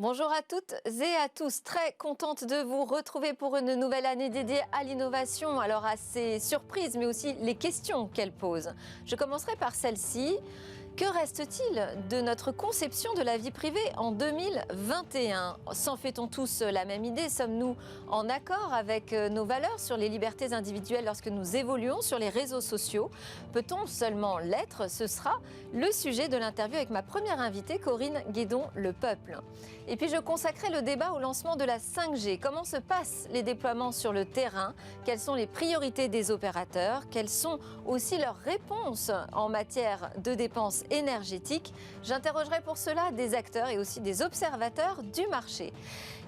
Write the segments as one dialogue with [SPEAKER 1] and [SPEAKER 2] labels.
[SPEAKER 1] Bonjour à toutes et à tous, très contente de vous retrouver pour une nouvelle année dédiée à l'innovation, alors à ses surprises mais aussi les questions qu'elle pose. Je commencerai par celle-ci. Que reste-t-il de notre conception de la vie privée en 2021 ? S'en fait-on tous la même idée ? Sommes-nous en accord avec nos valeurs sur les libertés individuelles lorsque nous évoluons sur les réseaux sociaux ? Peut-on seulement l'être ? Ce sera le sujet de l'interview avec ma première invitée, Corinne Guédon-Le Peuple. Et puis je consacrerai le débat au lancement de la 5G. Comment se passent les déploiements sur le terrain ? Quelles sont les priorités des opérateurs ? Quelles sont aussi leurs réponses en matière de dépenses énergétiques ? J'interrogerai pour cela des acteurs et aussi des observateurs du marché.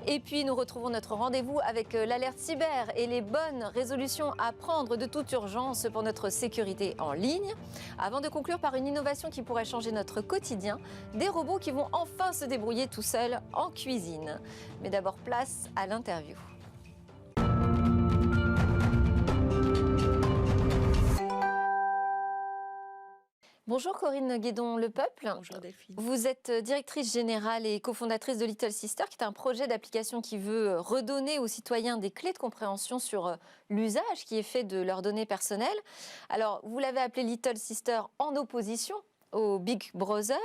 [SPEAKER 1] Et puis nous retrouvons notre rendez-vous avec l'alerte cyber et les bonnes résolutions à prendre de toute urgence pour notre sécurité en ligne. Avant de conclure par une innovation qui pourrait changer notre quotidien, des robots qui vont enfin se débrouiller tout seuls en cuisine. Mais d'abord place à l'interview. Bonjour Corinne Guédon-Le Peuple.
[SPEAKER 2] Bonjour Delphine.
[SPEAKER 1] Vous êtes directrice générale et cofondatrice de Little Sister, qui est un projet d'application qui veut redonner aux citoyens des clés de compréhension sur l'usage qui est fait de leurs données personnelles. Alors, vous l'avez appelé Little Sister en opposition au Big Brother,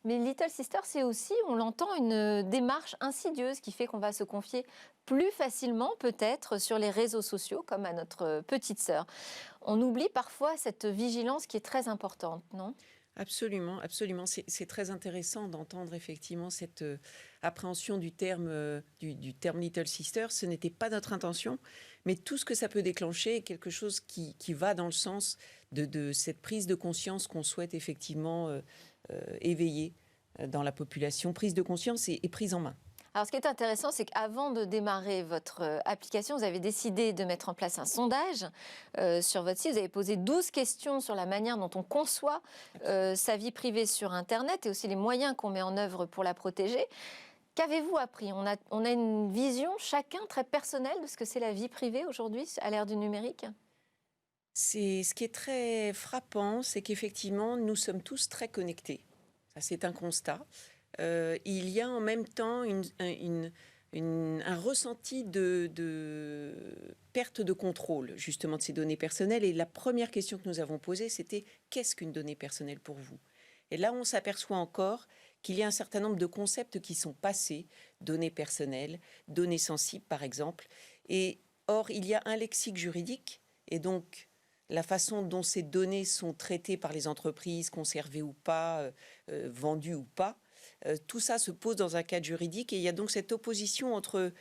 [SPEAKER 1] mais Little Sister, c'est aussi, on l'entend, une démarche insidieuse qui fait qu'on va se confier plus facilement peut-être sur les réseaux sociaux, comme à notre petite sœur. On oublie parfois cette vigilance qui est très importante, non ?
[SPEAKER 2] Absolument, absolument. C'est très intéressant d'entendre effectivement cette appréhension du terme Little Sister. Ce n'était pas notre intention, mais tout ce que ça peut déclencher est quelque chose qui va dans le sens de cette prise de conscience qu'on souhaite effectivement éveiller dans la population. Prise de conscience et prise en main.
[SPEAKER 1] Alors, ce qui est intéressant, c'est qu'avant de démarrer votre application, vous avez décidé de mettre en place un sondage sur votre site. Vous avez posé 12 questions sur la manière dont on conçoit sa vie privée sur Internet et aussi les moyens qu'on met en œuvre pour la protéger. Qu'avez-vous appris ? On a une vision chacun très personnelle de ce que c'est la vie privée aujourd'hui à l'ère du numérique ?
[SPEAKER 2] Ce qui est très frappant, c'est qu'effectivement, nous sommes tous très connectés. Ça, c'est un constat. Il y a en même temps un ressenti de perte de contrôle justement de ces données personnelles. Et la première question que nous avons posée, c'était « Qu'est-ce qu'une donnée personnelle pour vous ?» Et là, on s'aperçoit encore qu'il y a un certain nombre de concepts qui sont passés, données personnelles, données sensibles par exemple. Et or, il y a un lexique juridique et donc la façon dont ces données sont traitées par les entreprises, conservées ou pas, vendues ou pas, tout ça se pose dans un cadre juridique et il y a donc cette opposition entre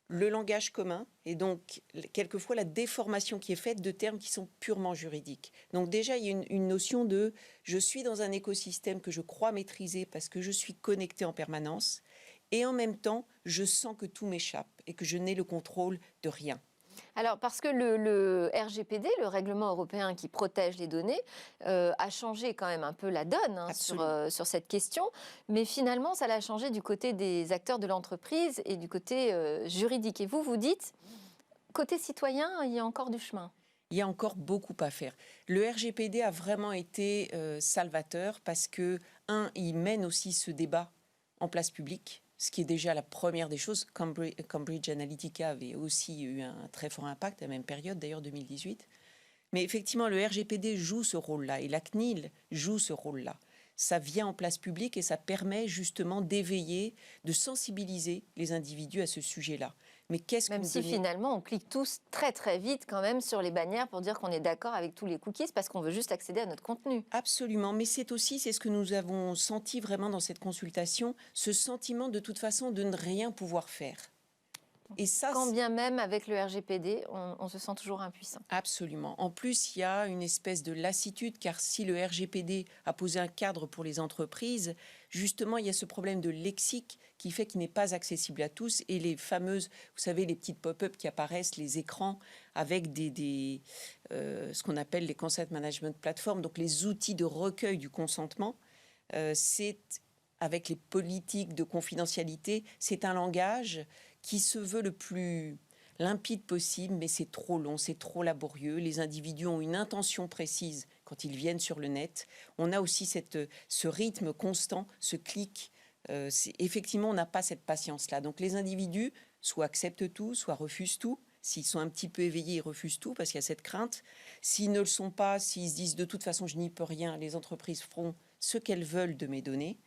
[SPEAKER 2] le langage commun et donc quelquefois la déformation qui est faite de termes qui sont purement juridiques. Donc déjà, il y a une notion de « je suis dans un écosystème que je crois maîtriser parce que je suis connecté en permanence et en même temps, je sens que tout m'échappe et que je n'ai le contrôle de rien ».
[SPEAKER 1] Alors, parce que le RGPD, le règlement européen qui protège les données, a changé quand même un peu la donne sur cette question. Mais finalement, ça l'a changé du côté des acteurs de l'entreprise et du côté juridique. Et vous dites, côté citoyen, il y a encore du chemin.
[SPEAKER 2] Il y a encore beaucoup à faire. Le RGPD a vraiment été salvateur parce que, il mène aussi ce débat en place publique. Ce qui est déjà la première des choses. Cambridge Analytica avait aussi eu un très fort impact à la même période, d'ailleurs 2018. Mais effectivement, le RGPD joue ce rôle-là et la CNIL joue ce rôle-là. Ça vient en place publique et ça permet justement d'éveiller, de sensibiliser les individus à ce sujet-là. Mais qu'est-ce
[SPEAKER 1] Même si finalement on clique tous très très vite quand même sur les bannières pour dire qu'on est d'accord avec tous les cookies parce qu'on veut juste accéder à notre contenu.
[SPEAKER 2] Absolument, mais c'est ce que nous avons senti vraiment dans cette consultation, ce sentiment de toute façon de ne rien pouvoir faire.
[SPEAKER 1] Et ça, quand bien même avec le RGPD, on se sent toujours impuissant.
[SPEAKER 2] Absolument. En plus, il y a une espèce de lassitude, car si le RGPD a posé un cadre pour les entreprises, justement, il y a ce problème de lexique qui fait qu'il n'est pas accessible à tous. Et les fameuses, vous savez, les petites pop-up qui apparaissent, les écrans avec ce qu'on appelle les consent management platforms, donc les outils de recueil du consentement, c'est avec les politiques de confidentialité, c'est un langage qui se veut le plus limpide possible, mais c'est trop long, c'est trop laborieux. Les individus ont une intention précise quand ils viennent sur le net. On a aussi ce rythme constant, ce clic Effectivement, on n'a pas cette patience-là. Donc les individus soit acceptent tout, soit refusent tout. S'ils sont un petit peu éveillés, ils refusent tout parce qu'il y a cette crainte. S'ils ne le sont pas, s'ils se disent de toute façon je n'y peux rien, les entreprises feront ce qu'elles veulent de mes données,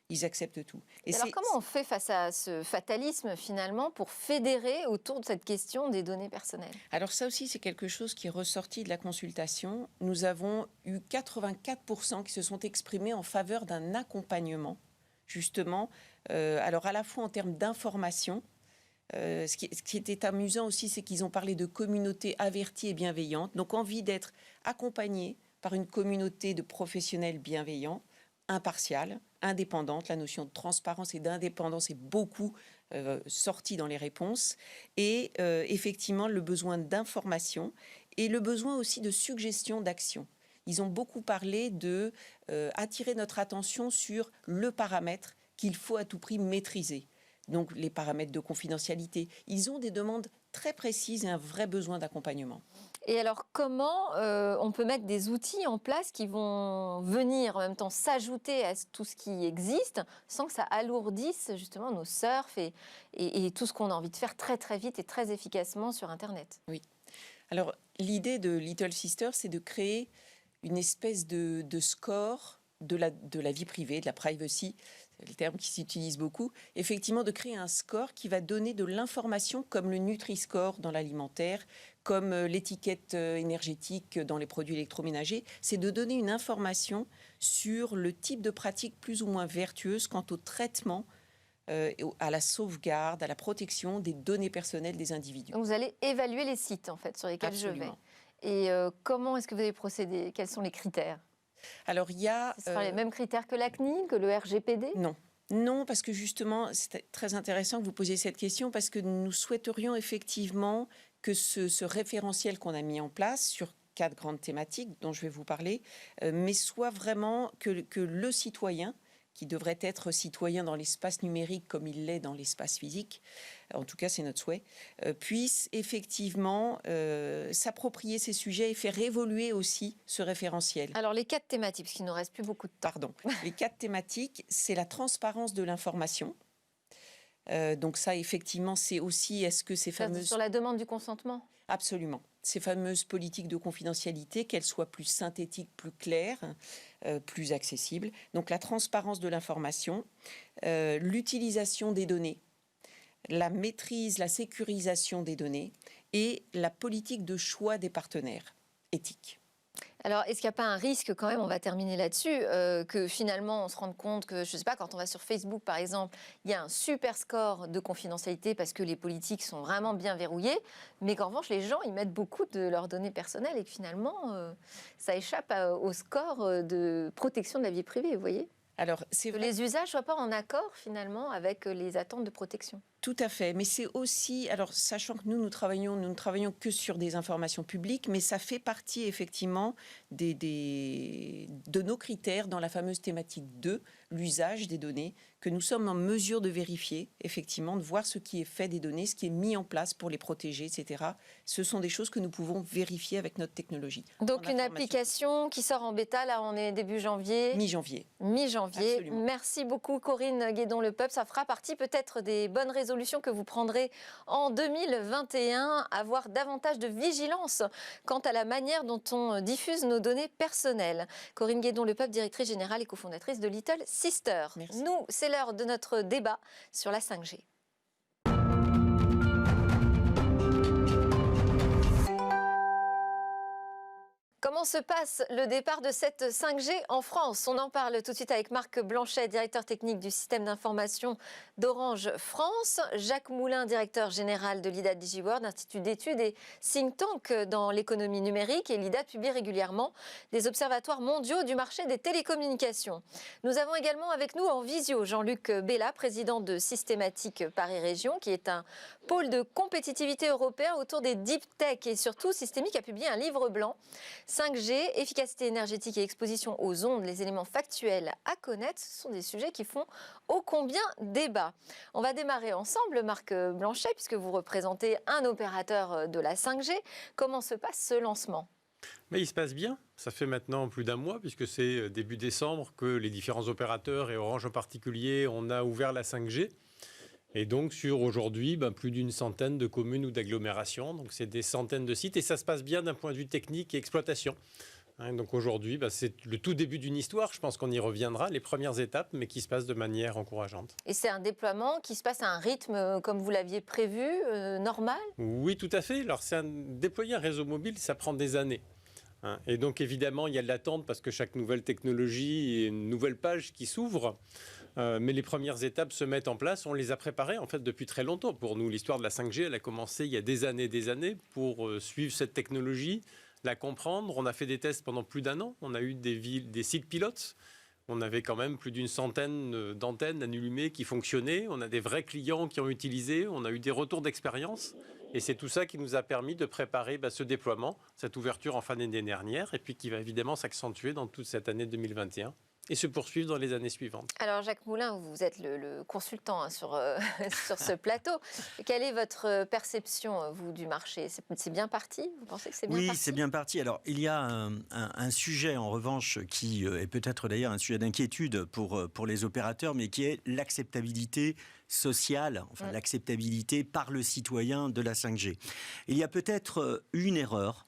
[SPEAKER 2] ils acceptent tout.
[SPEAKER 1] Et alors comment on fait face à ce fatalisme finalement pour fédérer autour de cette question des données personnelles?
[SPEAKER 2] Alors ça aussi, c'est quelque chose qui est ressorti de la consultation. Nous avons eu 84% qui se sont exprimés en faveur d'un accompagnement, justement, alors à la fois en termes d'information. Ce qui était amusant aussi, c'est qu'ils ont parlé de communauté avertie et bienveillante. Donc, envie d'être accompagné par une communauté de professionnels bienveillants, impartiale, indépendante. La notion de transparence et d'indépendance est beaucoup sortie dans les réponses. Et effectivement, le besoin d'information et le besoin aussi de suggestions d'action. Ils ont beaucoup parlé de attirer notre attention sur le paramètre qu'il faut à tout prix maîtriser. Donc les paramètres de confidentialité. Ils ont des demandes très précises et un vrai besoin d'accompagnement.
[SPEAKER 1] Et alors comment on peut mettre des outils en place qui vont venir en même temps s'ajouter à tout ce qui existe sans que ça alourdisse justement nos surfs et tout ce qu'on a envie de faire très très vite et très efficacement sur Internet?
[SPEAKER 2] Oui. Alors l'idée de Little Sister, c'est de créer une espèce de score de la vie privée, de la privacy, c'est le terme qui s'utilise beaucoup, effectivement de créer un score qui va donner de l'information comme le Nutri-Score dans l'alimentaire, comme l'étiquette énergétique dans les produits électroménagers. C'est de donner une information sur le type de pratique plus ou moins vertueuse quant au traitement, à la sauvegarde, à la protection des données personnelles des individus.
[SPEAKER 1] Donc vous allez évaluer les sites en fait sur lesquels
[SPEAKER 2] Absolument.
[SPEAKER 1] je vais. Et comment est-ce que vous allez procéder? Quels sont les critères?
[SPEAKER 2] Alors il y a...
[SPEAKER 1] Ce sera les mêmes critères que la CNIL, que le RGPD?
[SPEAKER 2] Non. Non, parce que justement, c'est très intéressant que vous posiez cette question, parce que nous souhaiterions effectivement que ce référentiel qu'on a mis en place sur 4 grandes thématiques dont je vais vous parler, mais soit vraiment que le citoyen, qui devrait être citoyen dans l'espace numérique comme il l'est dans l'espace physique, en tout cas c'est notre souhait, puisse effectivement s'approprier ces sujets et faire évoluer aussi ce référentiel.
[SPEAKER 1] Alors les 4 thématiques, parce qu'il ne nous reste plus beaucoup de temps.
[SPEAKER 2] Pardon. Les 4 thématiques, c'est la transparence de l'information. Donc ça, effectivement, c'est aussi, est-ce que ces fameuses...
[SPEAKER 1] Sur la demande du consentement?
[SPEAKER 2] Absolument. Ces fameuses politiques de confidentialité, qu'elles soient plus synthétiques, plus claires, plus accessibles. Donc la transparence de l'information, l'utilisation des données, la maîtrise, la sécurisation des données et la politique de choix des partenaires éthiques.
[SPEAKER 1] Alors, est-ce qu'il n'y a pas un risque quand même, on va terminer là-dessus, que finalement on se rende compte que, je ne sais pas, quand on va sur Facebook par exemple, il y a un super score de confidentialité parce que les politiques sont vraiment bien verrouillés, mais qu'en revanche les gens ils mettent beaucoup de leurs données personnelles et que finalement ça échappe au score de protection de la vie privée, vous voyez?
[SPEAKER 2] Alors, c'est
[SPEAKER 1] que
[SPEAKER 2] vrai.
[SPEAKER 1] Les usages ne soient pas en accord finalement avec les attentes de protection.
[SPEAKER 2] Tout à fait, mais c'est aussi, alors sachant que nous ne travaillons que sur des informations publiques, mais ça fait partie effectivement de nos critères dans la fameuse thématique 2, l'usage des données, que nous sommes en mesure de vérifier, effectivement, de voir ce qui est fait des données, ce qui est mis en place pour les protéger, etc. Ce sont des choses que nous pouvons vérifier avec notre technologie.
[SPEAKER 1] Donc une application qui sort en bêta, là on est début janvier.
[SPEAKER 2] Mi-janvier.
[SPEAKER 1] Mi-janvier.
[SPEAKER 2] Absolument.
[SPEAKER 1] Merci beaucoup Corinne Guédon-Lepeuple. Ça fera partie peut-être des bonnes résolutions que vous prendrez en 2021. Avoir davantage de vigilance quant à la manière dont on diffuse nos données personnelles. Corinne Guédon-Lepeuple, directrice générale et cofondatrice de Little Sister.
[SPEAKER 2] Merci.
[SPEAKER 1] Nous, c'est l'heure de notre débat sur la 5G. Comment se passe le départ de cette 5G en France? On en parle tout de suite avec Marc Blanchet, directeur technique du système d'information d'Orange France, Jacques Moulin, directeur général de l'IDA DigiWorld, institut d'études et think tank dans l'économie numérique. Et l'IDA publie régulièrement des observatoires mondiaux du marché des télécommunications. Nous avons également avec nous en visio Jean-Luc Bella, président de Systématique Paris Région, qui est un pôle de compétitivité européen autour des deep tech. Et surtout, Systémique a publié un livre blanc 5G, efficacité énergétique et exposition aux ondes, les éléments factuels à connaître, ce sont des sujets qui font ô combien débat. On va démarrer ensemble, Marc Blanchet, puisque vous représentez un opérateur de la 5G. Comment se passe ce lancement ?
[SPEAKER 3] Mais il se passe bien. Ça fait maintenant plus d'un mois, puisque c'est début décembre, que les différents opérateurs, et Orange en particulier, on a ouvert la 5G. Et donc, sur aujourd'hui, plus d'une centaine de communes ou d'agglomérations. Donc, c'est des centaines de sites. Et ça se passe bien d'un point de vue technique et exploitation. Donc, aujourd'hui, c'est le tout début d'une histoire. Je pense qu'on y reviendra, les premières étapes, mais qui se passent de manière encourageante.
[SPEAKER 1] Et c'est un déploiement qui se passe à un rythme, comme vous l'aviez prévu, normal?
[SPEAKER 3] Oui, tout à fait. Alors, déployer un réseau mobile, ça prend des années. Et donc, évidemment, il y a de l'attente parce que chaque nouvelle technologie est une nouvelle page qui s'ouvre. Mais les premières étapes se mettent en place. On les a préparées en fait depuis très longtemps. Pour nous, l'histoire de la 5G, elle a commencé il y a des années pour suivre cette technologie, la comprendre. On a fait des tests pendant plus d'un an. On a eu des sites pilotes. On avait quand même plus d'une centaine d'antennes allumées qui fonctionnaient. On a des vrais clients qui ont utilisé. On a eu des retours d'expérience. Et c'est tout ça qui nous a permis de préparer ce déploiement, cette ouverture en fin d'année dernière, et puis qui va évidemment s'accentuer dans toute cette année 2021. Et se poursuivre dans les années suivantes.
[SPEAKER 1] Alors Jacques Moulin, vous êtes le consultant sur ce plateau. Quelle est votre perception, vous, du marché? C'est bien parti? Vous pensez que c'est bien parti?
[SPEAKER 4] Oui, c'est bien parti. Alors, il y a un sujet, en revanche, qui est peut-être d'ailleurs un sujet d'inquiétude pour les opérateurs, mais qui est l'acceptabilité sociale, enfin l'acceptabilité par le citoyen de la 5G. Il y a peut-être une erreur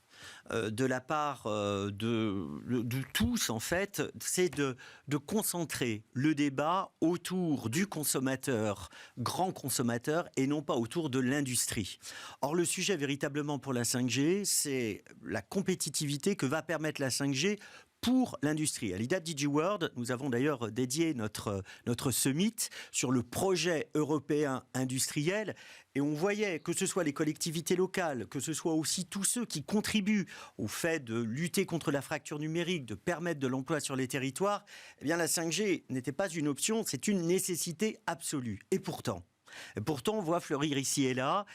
[SPEAKER 4] de la part de tous, en fait, c'est de concentrer le débat autour du consommateur, grand consommateur, et non pas autour de l'industrie. Or, le sujet véritablement pour la 5G, c'est la compétitivité que va permettre la 5G pour l'industrie. À l'IDA DigiWorld, nous avons d'ailleurs dédié notre summit sur le projet européen industriel, et on voyait que ce soit les collectivités locales, que ce soit aussi tous ceux qui contribuent au fait de lutter contre la fracture numérique, de permettre de l'emploi sur les territoires, eh bien la 5G n'était pas une option, c'est une nécessité absolue. Et pourtant, on voit fleurir ici et là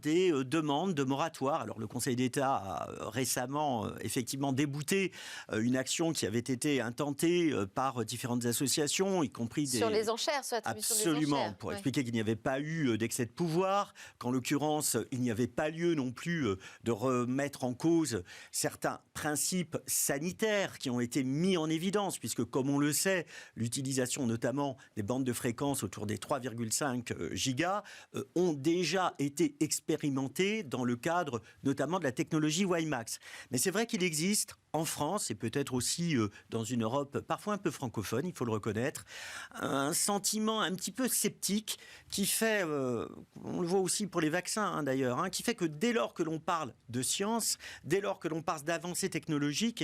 [SPEAKER 4] des demandes de moratoire. Alors le Conseil d'État a récemment effectivement débouté une action qui avait été intentée par différentes associations, y compris
[SPEAKER 1] sur les enchères, sur l'attribution des enchères.
[SPEAKER 4] Absolument, pour expliquer qu'il n'y avait pas eu d'excès de pouvoir, qu'en l'occurrence, il n'y avait pas lieu non plus de remettre en cause certains principes sanitaires qui ont été mis en évidence, puisque comme on le sait, l'utilisation notamment des bandes de fréquences autour des 3,5 gigas ont déjà été expérimentés dans le cadre notamment de la technologie WiMAX. Mais c'est vrai qu'il existe en France et peut-être aussi dans une Europe parfois un peu francophone, il faut le reconnaître, un sentiment un petit peu sceptique qui fait, on le voit aussi pour les vaccins d'ailleurs, qui fait que dès lors que l'on parle de science, dès lors que l'on parle d'avancées technologiques,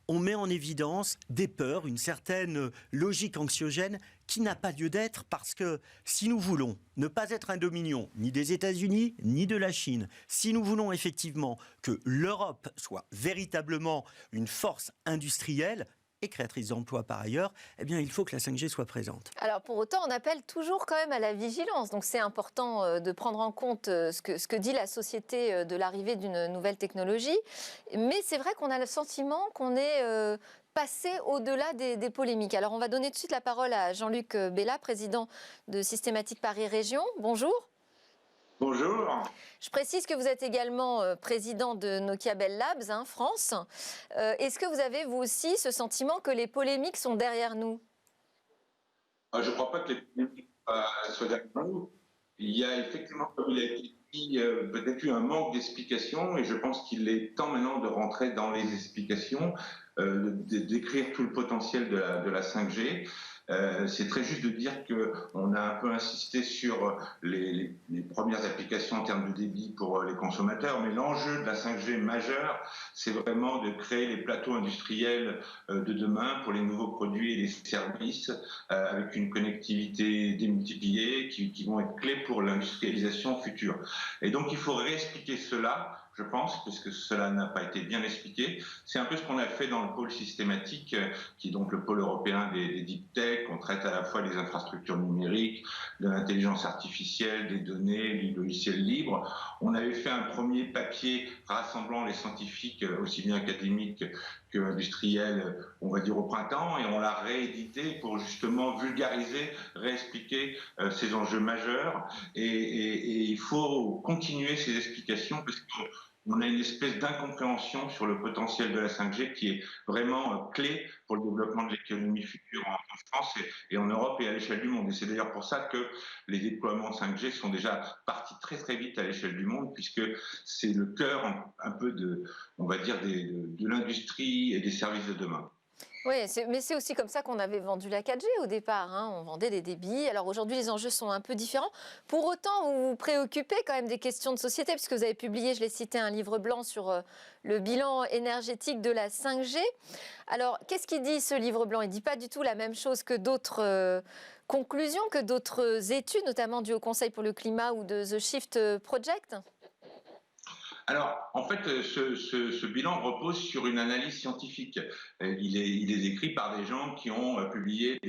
[SPEAKER 4] on met en évidence des peurs, une certaine logique anxiogène qui n'a pas lieu d'être, parce que si nous voulons ne pas être un dominion ni des États-Unis ni de la Chine, si nous voulons effectivement que l'Europe soit véritablement une force industrielle et créatrice d'emplois par ailleurs, il faut que la 5G soit présente.
[SPEAKER 1] Alors pour autant, on appelle toujours quand même à la vigilance. Donc c'est important de prendre en compte ce que dit la société de l'arrivée d'une nouvelle technologie. Mais c'est vrai qu'on a le sentiment qu'on est passer au-delà des polémiques. Alors on va donner tout de suite la parole à Jean-Luc Bella, président de Systématique Paris Région. Bonjour.
[SPEAKER 5] Bonjour.
[SPEAKER 1] Je précise que vous êtes également président de Nokia Bell Labs, France. Est-ce que vous avez, vous aussi, ce sentiment que les polémiques sont derrière nous?
[SPEAKER 5] Je ne crois pas que les polémiques soient derrière nous. Il y a effectivement, comme il a été dit, peut-être eu un manque d'explications, et je pense qu'il est temps maintenant de rentrer dans les explications, de décrire tout le potentiel de la 5G. C'est très juste de dire qu'on a un peu insisté sur les premières applications en termes de débit pour les consommateurs, mais l'enjeu de la 5G majeur, c'est vraiment de créer les plateaux industriels de demain pour les nouveaux produits et les services, avec une connectivité démultipliée qui vont être clés pour l'industrialisation future. Et donc il faut réexpliquer cela, je pense, parce que cela n'a pas été bien expliqué. C'est un peu ce qu'on a fait dans le pôle systématique, qui est donc le pôle européen des deep tech. On traite à la fois des infrastructures numériques, de l'intelligence artificielle, des données, du logiciel libre. On avait fait un premier papier rassemblant les scientifiques, aussi bien académiques que industriels, on va dire au printemps, et on l'a réédité pour justement vulgariser, réexpliquer ces enjeux majeurs. Et il faut continuer ces explications, parce que on a une espèce d'incompréhension sur le potentiel de la 5G qui est vraiment clé pour le développement de l'économie future en France et en Europe et à l'échelle du monde. Et c'est d'ailleurs pour ça que les déploiements 5G sont déjà partis très très vite à l'échelle du monde, puisque c'est le cœur un peu on va dire, de l'industrie et des services de demain.
[SPEAKER 1] Oui, mais c'est aussi comme ça qu'on avait vendu la 4G au départ. On vendait des débits. Alors aujourd'hui, les enjeux sont un peu différents. Pour autant, vous vous préoccupez quand même des questions de société, puisque vous avez publié, je l'ai cité, un livre blanc sur le bilan énergétique de la 5G. Alors, qu'est-ce qu'il dit, ce livre blanc? Il ne dit pas du tout la même chose que d'autres conclusions, que d'autres études, notamment du Haut Conseil pour le climat ou de The Shift Project?
[SPEAKER 5] Alors, en fait, ce bilan repose sur une analyse scientifique. Il est écrit par des gens qui ont publié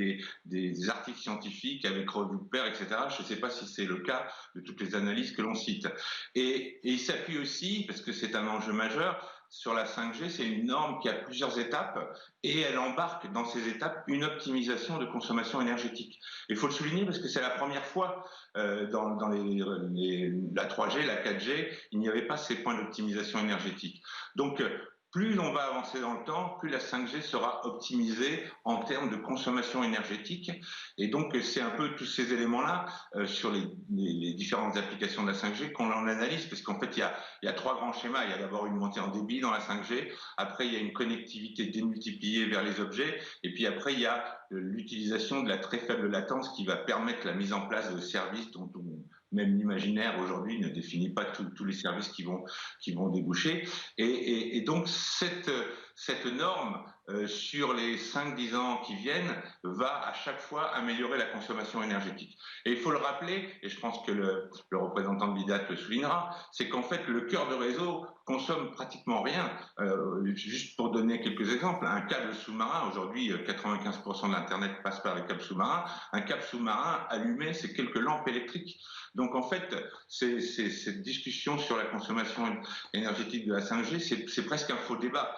[SPEAKER 5] des articles scientifiques avec revue de pair, etc. Je ne sais pas si c'est le cas de toutes les analyses que l'on cite. Et il s'appuie aussi, parce que c'est un enjeu majeur, sur la 5G, c'est une norme qui a plusieurs étapes et elle embarque dans ces étapes une optimisation de consommation énergétique. Il faut le souligner parce que c'est la première fois dans la 3G, la 4G, il n'y avait pas ces points d'optimisation énergétique. Donc, plus on va avancer dans le temps, plus la 5G sera optimisée en termes de consommation énergétique. Et donc, c'est un peu tous ces éléments-là sur les différentes applications de la 5G qu'on en analyse, parce qu'en fait, il y a trois grands schémas. Il y a d'abord une montée en débit dans la 5G, après, il y a une connectivité démultipliée vers les objets, et puis après, il y a l'utilisation de la très faible latence qui va permettre la mise en place de services dont même l'imaginaire aujourd'hui ne définit pas tous les services qui vont déboucher. Et donc, cette norme sur les 5-10 ans qui viennent va à chaque fois améliorer la consommation énergétique. Et il faut le rappeler, et je pense que le représentant de l'IDAT le soulignera, c'est qu'en fait, le cœur de réseau consomme pratiquement rien. Juste pour donner quelques exemples, un câble sous-marin, aujourd'hui, 95% de l'Internet passe par les câbles sous-marins. Un câble sous-marin allumé, c'est quelques lampes électriques. Donc en fait, cette discussion sur la consommation énergétique de la 5G, c'est presque un faux débat.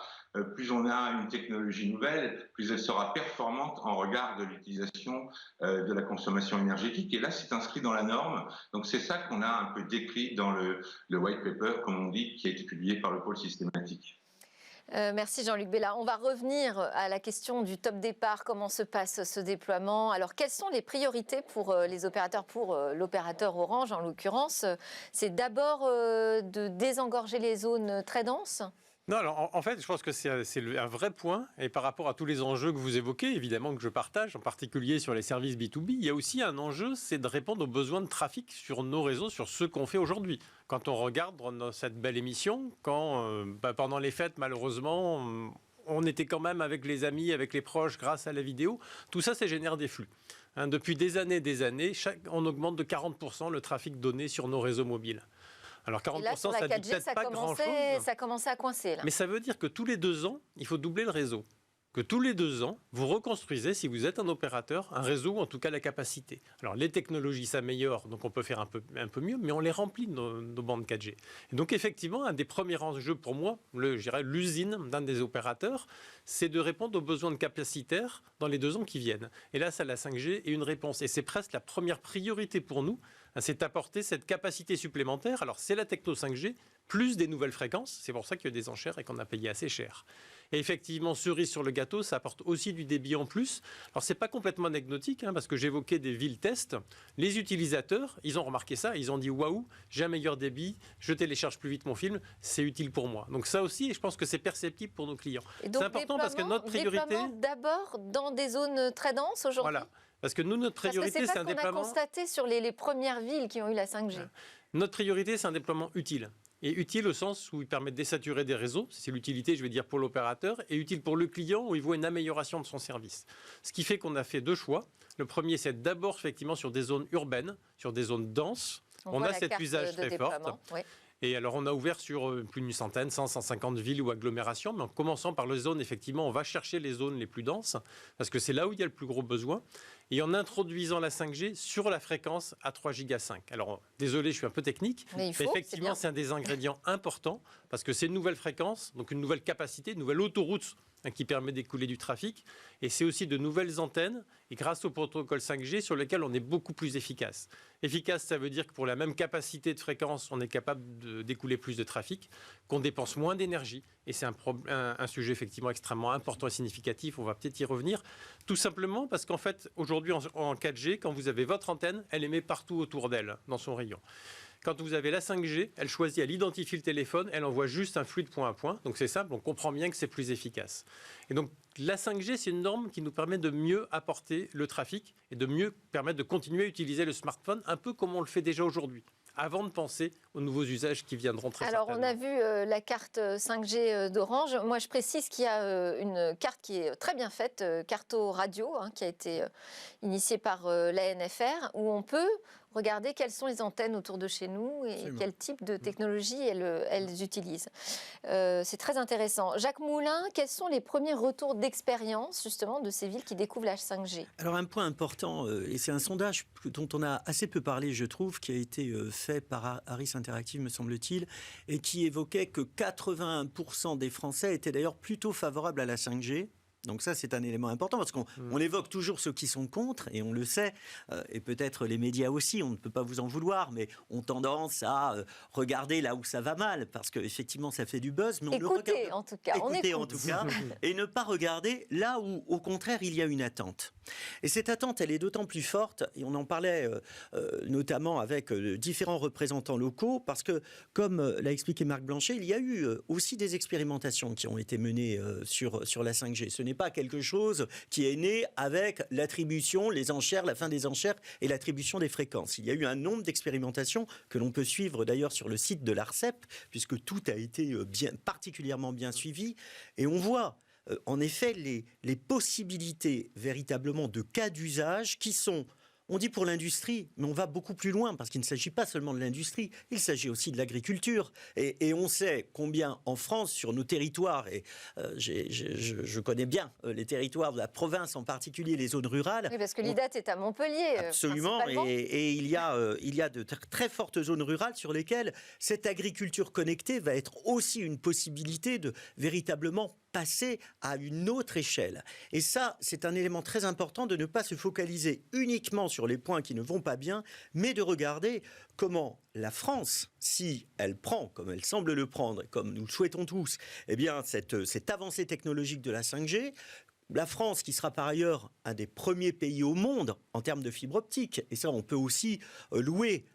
[SPEAKER 5] Plus on a une technologie nouvelle, plus elle sera performante en regard de l'utilisation de la consommation énergétique. Et là, c'est inscrit dans la norme. Donc c'est ça qu'on a un peu décrit dans le white paper, comme on dit, qui a été publié par le pôle systématique.
[SPEAKER 1] Merci Jean-Luc Bella. On va revenir à la question du top départ. Comment se passe ce déploiement? Alors, quelles sont les priorités pour les opérateurs, pour l'opérateur Orange en l'occurrence? C'est d'abord de désengorger les zones très denses?
[SPEAKER 3] Non, alors en fait, je pense que c'est un vrai point. Et par rapport à tous les enjeux que vous évoquez, évidemment que je partage, en particulier sur les services B2B, il y a aussi un enjeu, c'est de répondre aux besoins de trafic sur nos réseaux, sur ce qu'on fait aujourd'hui. Quand on regarde cette belle émission, quand pendant les fêtes, malheureusement, on était quand même avec les amis, avec les proches, grâce à la vidéo, tout ça, ça génère des flux. Depuis des années, on augmente de 40% le trafic donné sur nos réseaux mobiles. Alors 40%,
[SPEAKER 1] là, sur la 4G,
[SPEAKER 3] ça dit peut-être pas grand-chose.
[SPEAKER 1] Ça commençait à coincer là.
[SPEAKER 3] Mais ça veut dire que tous les 2 ans, il faut doubler le réseau. Que tous les 2 ans, vous reconstruisez, si vous êtes un opérateur, un réseau, ou en tout cas la capacité. Alors les technologies s'améliorent, donc on peut faire un peu mieux, mais on les remplit, nos bandes 4G. Et donc effectivement, un des premiers enjeux pour moi, je dirais l'usine d'un des opérateurs, c'est de répondre aux besoins de capacitaires dans les 2 ans qui viennent. Et là, ça, la 5G est une réponse. Et c'est presque la première priorité pour nous, c'est d'apporter cette capacité supplémentaire. Alors c'est la techno 5G, plus des nouvelles fréquences. C'est pour ça qu'il y a des enchères et qu'on a payé assez cher. Et effectivement, cerise sur le gâteau, ça apporte aussi du débit en plus. Alors, c'est pas complètement anecdotique, parce que j'évoquais des villes tests. Les utilisateurs, ils ont remarqué ça, ils ont dit « Waouh, j'ai un meilleur débit, je télécharge plus vite mon film, c'est utile pour moi ». Donc ça aussi, je pense que c'est perceptible pour nos clients. C'est important parce que notre priorité...
[SPEAKER 1] d'abord dans des zones très denses aujourd'hui.
[SPEAKER 3] Voilà, parce que nous, notre priorité, c'est un déploiement...
[SPEAKER 1] C'est pas ce qu'on a constaté sur les premières villes qui ont eu la 5G.
[SPEAKER 3] Notre priorité, c'est un déploiement utile. Et utile au sens où il permet de désaturer des réseaux, c'est l'utilité, je vais dire, pour l'opérateur, et utile pour le client où il voit une amélioration de son service. Ce qui fait qu'on a fait 2 choix. Le premier, c'est d'abord effectivement sur des zones urbaines, sur des zones denses. On a cet usage très fort.
[SPEAKER 1] Oui.
[SPEAKER 3] Et alors, on a ouvert sur plus d'une centaine, 100, 150 villes ou agglomérations, mais en commençant par les zones, effectivement, on va chercher les zones les plus denses, parce que c'est là où il y a le plus gros besoin, et en introduisant la 5G sur la fréquence à 3 giga 5. Alors, désolé, je suis un peu technique, mais effectivement, c'est un des ingrédients importants, parce que c'est une nouvelle fréquence, donc une nouvelle capacité, une nouvelle autoroute qui permet d'écouler du trafic. Et c'est aussi de nouvelles antennes, et grâce au protocole 5G, sur lesquelles on est beaucoup plus efficace. Efficace, ça veut dire que pour la même capacité de fréquence, on est capable d'écouler plus de trafic, qu'on dépense moins d'énergie. Et c'est un sujet effectivement extrêmement important et significatif. On va peut-être y revenir. Tout simplement parce qu'en fait, aujourd'hui, en 4G, quand vous avez votre antenne, elle émet partout autour d'elle, dans son rayon. Quand vous avez la 5G, elle choisit, elle identifie le téléphone, elle envoie juste un flux de point à point. Donc c'est simple, on comprend bien que c'est plus efficace. Et donc la 5G, c'est une norme qui nous permet de mieux apporter le trafic et de mieux permettre de continuer à utiliser le smartphone, un peu comme on le fait déjà aujourd'hui, avant de penser aux nouveaux usages qui viendront très certainement.
[SPEAKER 1] Alors, on a vu la carte 5G d'Orange. Moi, je précise qu'il y a une carte qui est très bien faite, Carto Radio, qui a été initiée par l'ANFR, où on peut regarder quelles sont les antennes autour de chez nous et quel type de technologie elles utilisent. C'est très intéressant. Jacques Moulin, quels sont les premiers retours d'expérience, justement, de ces villes qui découvrent la 5G?
[SPEAKER 4] Alors, un point important, et c'est un sondage dont on a assez peu parlé, je trouve, qui a été fait par Harris Interactive, me semble-t-il, et qui évoquait que 81% des Français étaient d'ailleurs plutôt favorables à la 5G. Donc ça, c'est un élément important parce qu'on évoque toujours ceux qui sont contre, et on le sait, et peut-être les médias aussi, on ne peut pas vous en vouloir, mais ont tendance à regarder là où ça va mal, parce qu'effectivement, ça fait du buzz. Mais
[SPEAKER 1] Écoutez, en tout cas.
[SPEAKER 4] Écoutez, en tout cas, et ne pas regarder là où, au contraire, il y a une attente. Et cette attente, elle est d'autant plus forte, et on en parlait notamment avec différents représentants locaux, parce que, comme l'a expliqué Marc Blanchet, il y a eu aussi des expérimentations qui ont été menées sur la 5G. Ce n'est pas quelque chose qui est né avec l'attribution, les enchères, la fin des enchères et l'attribution des fréquences. Il y a eu un nombre d'expérimentations que l'on peut suivre d'ailleurs sur le site de l'ARCEP, puisque tout a été particulièrement bien suivi. Et on voit en effet les possibilités véritablement de cas d'usage qui sont... On dit pour l'industrie, mais on va beaucoup plus loin parce qu'il ne s'agit pas seulement de l'industrie, il s'agit aussi de l'agriculture. Et on sait combien en France, sur nos territoires, et je connais bien les territoires de la province, en particulier les zones rurales.
[SPEAKER 1] Oui, parce que l'IDAT est à Montpellier.
[SPEAKER 4] Absolument, et il y a de très fortes zones rurales sur lesquelles cette agriculture connectée va être aussi une possibilité de véritablement passer à une autre échelle. Et ça, c'est un élément très important de ne pas se focaliser uniquement sur les points qui ne vont pas bien, mais de regarder comment la France, si elle prend, comme elle semble le prendre, comme nous le souhaitons tous, eh bien, cette avancée technologique de la 5G, la France, qui sera par ailleurs un des premiers pays au monde en termes de fibre optique, et ça, on peut aussi louer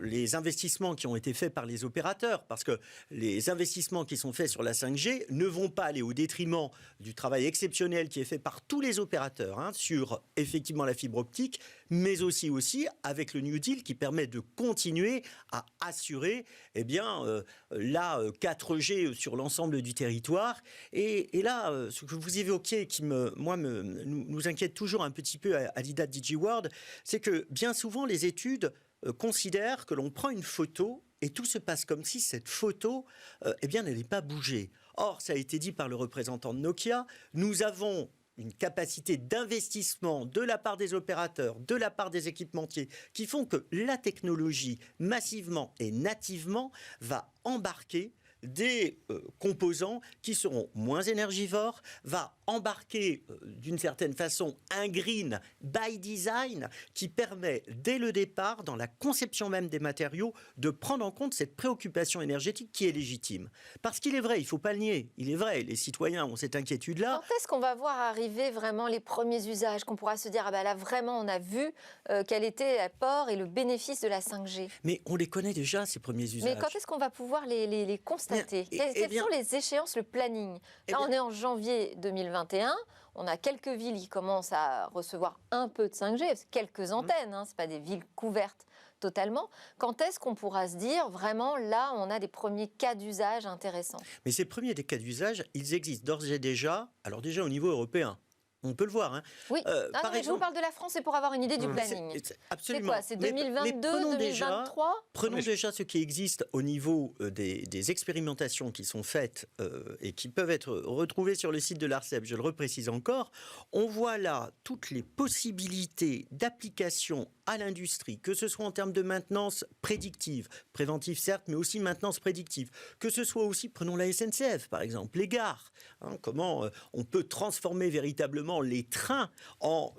[SPEAKER 4] les investissements qui ont été faits par les opérateurs, parce que les investissements qui sont faits sur la 5G ne vont pas aller au détriment du travail exceptionnel qui est fait par tous les opérateurs sur effectivement la fibre optique, mais aussi avec le New Deal qui permet de continuer à assurer la 4G sur l'ensemble du territoire. Et là, ce que vous évoquiez qui nous inquiète toujours un petit peu à l'IDAT DigiWorld, c'est que bien souvent les études considère que l'on prend une photo et tout se passe comme si cette photo n'allait pas bouger. Or, ça a été dit par le représentant de Nokia, nous avons une capacité d'investissement de la part des opérateurs, de la part des équipementiers, qui font que la technologie, massivement et nativement, va embarquer des composants qui seront moins énergivores, va embarquer d'une certaine façon un green by design qui permet dès le départ, dans la conception même des matériaux, de prendre en compte cette préoccupation énergétique qui est légitime. Parce qu'il est vrai, il ne faut pas le nier, il est vrai, les citoyens ont cette inquiétude-là.
[SPEAKER 1] Quand est-ce qu'on va voir arriver vraiment les premiers usages, qu'on pourra se dire, là vraiment on a vu quel était l'apport et le bénéfice de la 5G?
[SPEAKER 4] Mais on les connaît déjà, ces premiers usages.
[SPEAKER 1] Mais quand est-ce qu'on va pouvoir les constater? Quelles sont les échéances, le planning? Là, on est en janvier 2021. On a quelques villes qui commencent à recevoir un peu de 5G, quelques antennes, ce n'est pas des villes couvertes totalement. Quand est-ce qu'on pourra se dire, vraiment, là, on a des premiers cas d'usage intéressants?
[SPEAKER 4] Mais ces premiers cas d'usage, ils existent d'ores et déjà, alors déjà au niveau européen. On peut le voir. Hein.
[SPEAKER 1] Oui,
[SPEAKER 4] Par
[SPEAKER 1] mais je vous parle de la France, c'est pour avoir une idée du planning.
[SPEAKER 4] Absolument.
[SPEAKER 1] C'est quoi? C'est 2022, 2023
[SPEAKER 4] Prenons déjà ce qui existe au niveau des expérimentations qui sont faites et qui peuvent être retrouvées sur le site de l'ARCEP. Je le reprécise encore. On voit là toutes les possibilités d'application à l'industrie, que ce soit en termes de maintenance prédictive, préventive certes, mais aussi maintenance prédictive. Que ce soit aussi, prenons la SNCF par exemple, les gares. Hein, comment on peut transformer véritablement les trains en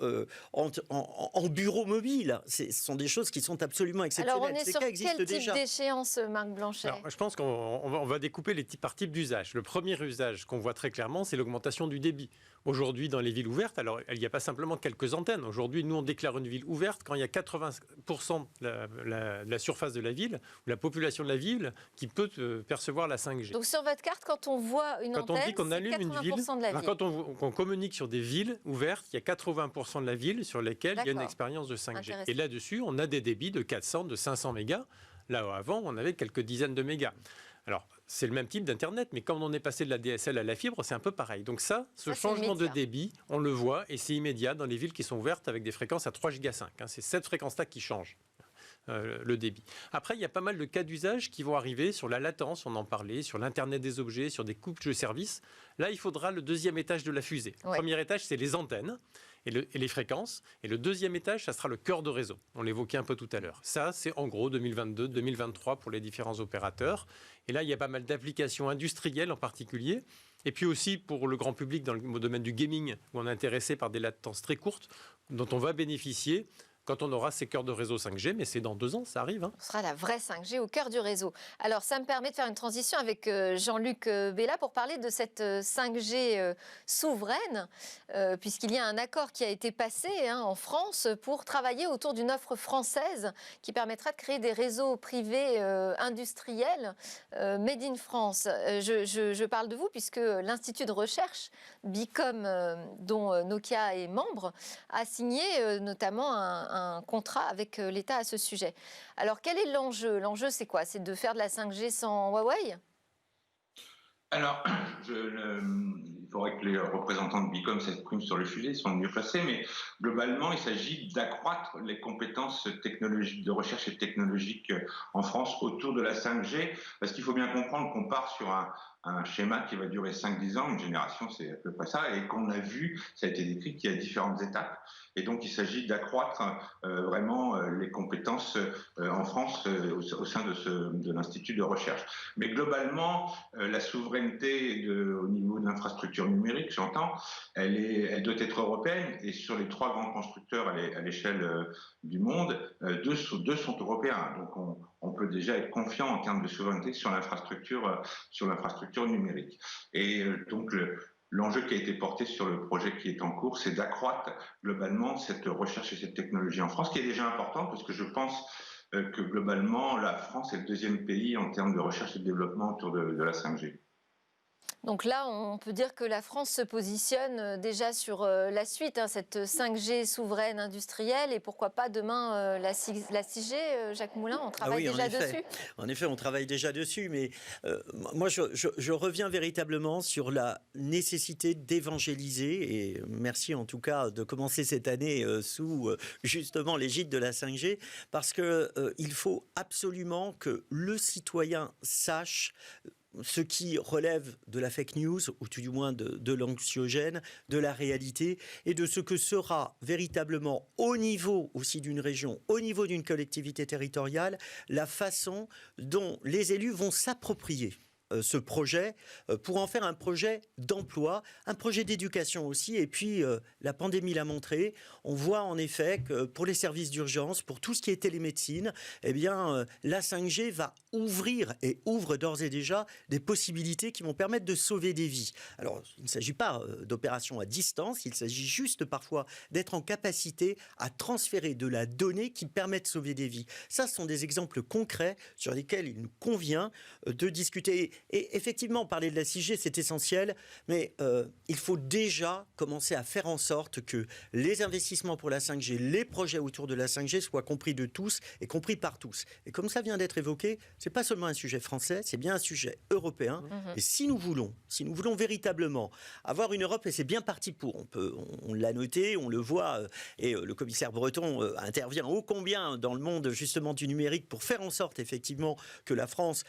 [SPEAKER 4] bureaux mobiles. Ce sont des choses qui sont absolument exceptionnelles.
[SPEAKER 1] Alors on est sur quel type d'échéance, Marc Blanchet?
[SPEAKER 3] Alors, je pense qu'on va découper par type d'usage. Le premier usage qu'on voit très clairement, c'est l'augmentation du débit. Aujourd'hui, dans les villes ouvertes, alors il n'y a pas simplement quelques antennes. Aujourd'hui, nous, on déclare une ville ouverte quand il y a 80% de la surface de la ville, ou la population de la ville, qui peut percevoir la 5G.
[SPEAKER 1] Donc sur votre carte, quand on voit une antenne,
[SPEAKER 3] on dit qu'on allume une ville,
[SPEAKER 1] de la ville.
[SPEAKER 3] quand on communique sur des villes ouvertes, il y a 80% de la ville sur lesquelles il y a une expérience de 5G. Et là-dessus, on a des débits de 400, de 500 mégas. Là, avant, on avait quelques dizaines de mégas. Alors, c'est le même type d'Internet, mais comme on est passé de la DSL à la fibre, c'est un peu pareil. Donc ce changement de débit, on le voit, et c'est immédiat dans les villes qui sont ouvertes avec des fréquences à 3 giga 5. C'est cette fréquence-là qui change le débit. Après, il y a pas mal de cas d'usage qui vont arriver sur la latence, on en parlait, sur l'Internet des objets, sur des couples de services. Là, il faudra le deuxième étage de la fusée. Le premier étage, c'est les antennes et les fréquences. Et le deuxième étage, ça sera le cœur de réseau. On l'évoquait un peu tout à l'heure. Ça, c'est en gros 2022, 2023 pour les différents opérateurs. Et là, il y a pas mal d'applications industrielles en particulier. Et puis aussi pour le grand public dans le domaine du gaming, où on est intéressé par des latences très courtes, dont on va bénéficier quand on aura ces cœurs de réseau 5G, mais c'est dans 2 ans, ça arrive. Hein.
[SPEAKER 1] Ce sera la vraie 5G au cœur du réseau. Alors, ça me permet de faire une transition avec Jean-Luc Bella pour parler de cette 5G souveraine, puisqu'il y a un accord qui a été passé en France pour travailler autour d'une offre française qui permettra de créer des réseaux privés industriels made in France. Je parle de vous puisque l'Institut de recherche Bicom, dont Nokia est membre, a signé notamment un contrat avec l'État à ce sujet. Alors, quel est l'enjeu? L'enjeu, c'est quoi? C'est de faire de la 5G sans Huawei?
[SPEAKER 5] Alors, il faudrait que les représentants de Bicom s'expriment sur le sujet, ils sont mieux placés, mais globalement, il s'agit d'accroître les compétences technologiques, de recherche et technologiques en France autour de la 5G, parce qu'il faut bien comprendre qu'on part sur un schéma qui va durer 5-10 ans, une génération, c'est à peu près ça, et qu'on a vu, ça a été décrit, qu'il y a différentes étapes. Et donc, il s'agit d'accroître vraiment les compétences en France au sein de l'Institut de recherche. Mais globalement, la souveraineté au niveau de l'infrastructure numérique, j'entends, elle doit être européenne. Et sur les 3 grands constructeurs à l'échelle du monde, 2 sont européens. Donc, on peut déjà être confiant en termes de souveraineté sur l'infrastructure numérique. Et donc, l'enjeu qui a été porté sur le projet qui est en cours, c'est d'accroître globalement cette recherche et cette technologie en France, qui est déjà importante, parce que je pense que globalement, la France est le 2e pays en termes de recherche et de développement autour de la 5G.
[SPEAKER 1] Donc là, on peut dire que la France se positionne déjà sur la suite, cette 5G souveraine industrielle, et pourquoi pas demain la 6G, Jacques Moulin, on travaille déjà dessus?
[SPEAKER 4] En effet, on travaille déjà dessus, mais moi je reviens véritablement sur la nécessité d'évangéliser, et merci en tout cas de commencer cette année sous justement l'égide de la 5G, parce qu'il faut absolument que le citoyen sache ce qui relève de la fake news, ou tout du moins de l'anxiogène, de la réalité, et de ce que sera véritablement au niveau aussi d'une région, au niveau d'une collectivité territoriale, la façon dont les élus vont s'approprier ce projet pour en faire un projet d'emploi, un projet d'éducation aussi. Et puis, la pandémie l'a montré. On voit en effet que pour les services d'urgence, pour tout ce qui est télémédecine, eh bien, la 5G va ouvrir et ouvre d'ores et déjà des possibilités qui vont permettre de sauver des vies. Alors, il ne s'agit pas d'opérations à distance, il s'agit juste parfois d'être en capacité à transférer de la donnée qui permet de sauver des vies. Ça, ce sont des exemples concrets sur lesquels il nous convient de discuter. Et effectivement, parler de la 6G, c'est essentiel, mais il faut déjà commencer à faire en sorte que les investissements pour la 5G, les projets autour de la 5G soient compris de tous et compris par tous. Et comme ça vient d'être évoqué, c'est pas seulement un sujet français, c'est bien un sujet européen. Et si nous voulons véritablement avoir une Europe, et c'est bien parti pour, on l'a noté, on le voit, et le commissaire Breton intervient ô combien dans le monde justement du numérique pour faire en sorte effectivement que la France,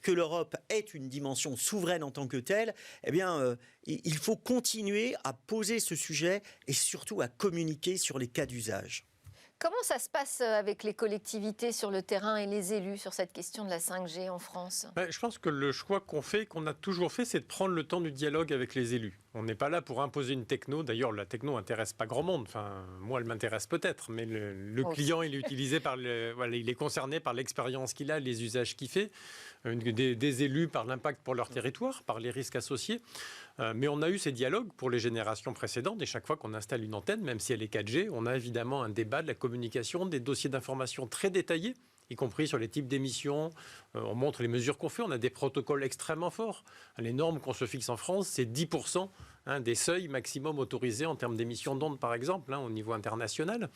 [SPEAKER 4] que l'Europe ait une dimension souveraine en tant que telle, eh bien, il faut continuer à poser ce sujet et surtout à communiquer sur les cas d'usage.
[SPEAKER 1] Comment ça se passe avec les collectivités sur le terrain et les élus sur cette question de la 5G en France ?
[SPEAKER 3] Je pense que le choix qu'on a toujours fait, c'est de prendre le temps du dialogue avec les élus. On n'est pas là pour imposer une techno. D'ailleurs, la techno n'intéresse pas grand monde. Enfin, moi, elle m'intéresse peut-être, mais le client, il est utilisé il est concerné par l'expérience qu'il a, les usages qu'il fait. Des élus par l'impact pour leur territoire, par les risques associés. Mais on a eu ces dialogues pour les générations précédentes et chaque fois qu'on installe une antenne, même si elle est 4G, on a évidemment un débat de la communication, des dossiers d'information très détaillés, y compris sur les types d'émissions. On montre les mesures qu'on fait, on a des protocoles extrêmement forts. Les normes qu'on se fixe en France, c'est 10% des seuils maximum autorisés en termes d'émissions d'ondes, par exemple, au niveau international.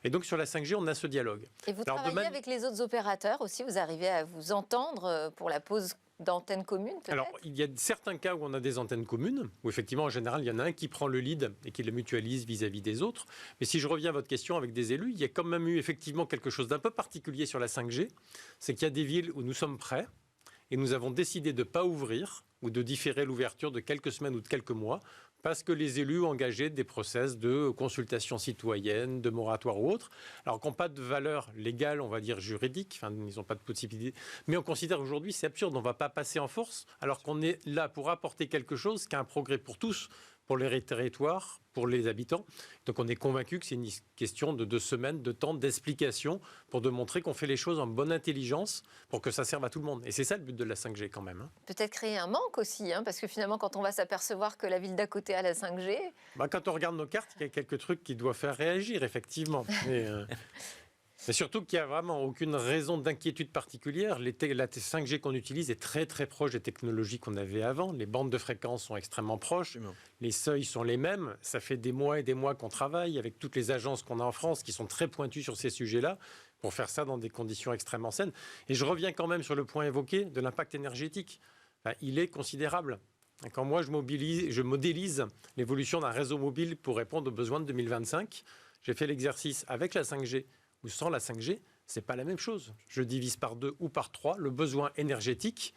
[SPEAKER 3] Et donc sur la 5G, on a ce dialogue.
[SPEAKER 1] Et vous travaillez avec les autres opérateurs aussi, vous arrivez à vous entendre pour la pose d'antennes communes peut-être ?
[SPEAKER 3] Alors, il y a certains cas où on a des antennes communes, où effectivement, en général, il y en a un qui prend le lead et qui le mutualise vis-à-vis des autres. Mais si je reviens à votre question avec des élus, il y a quand même eu effectivement quelque chose d'un peu particulier sur la 5G, c'est qu'il y a des villes où nous sommes prêts et nous avons décidé de ne pas ouvrir ou de différer l'ouverture de quelques semaines ou de quelques mois parce que les élus ont engagé des process de consultation citoyenne, de moratoire ou autre, alors qu'ils n'ont pas de valeur légale, on va dire juridique, enfin, ils n'ont pas de possibilité. Mais on considère aujourd'hui, c'est absurde, on ne va pas passer en force, alors qu'on est là pour apporter quelque chose qui est un progrès pour tous, pour les territoires, pour les habitants. Donc on est convaincu que c'est une question de 2 semaines de temps d'explication pour démontrer qu'on fait les choses en bonne intelligence pour que ça serve à tout le monde. Et c'est ça le but de la 5G quand même.
[SPEAKER 1] Peut-être créer un manque aussi, parce que finalement quand on va s'apercevoir que la ville d'à côté a la 5G...
[SPEAKER 3] Quand on regarde nos cartes, il y a quelques trucs qui doivent faire réagir effectivement. Mais surtout qu'il n'y a vraiment aucune raison d'inquiétude particulière. La 5G qu'on utilise est très très proche des technologies qu'on avait avant. Les bandes de fréquences sont extrêmement proches. Les seuils sont les mêmes. Ça fait des mois et des mois qu'on travaille avec toutes les agences qu'on a en France qui sont très pointues sur ces sujets-là pour faire ça dans des conditions extrêmement saines. Et je reviens quand même sur le point évoqué de l'impact énergétique. Il est considérable. Quand moi je modélise l'évolution d'un réseau mobile pour répondre aux besoins de 2025, j'ai fait l'exercice avec la 5G ou sans la 5G, ce n'est pas la même chose. Je divise par 2 ou par 3 le besoin énergétique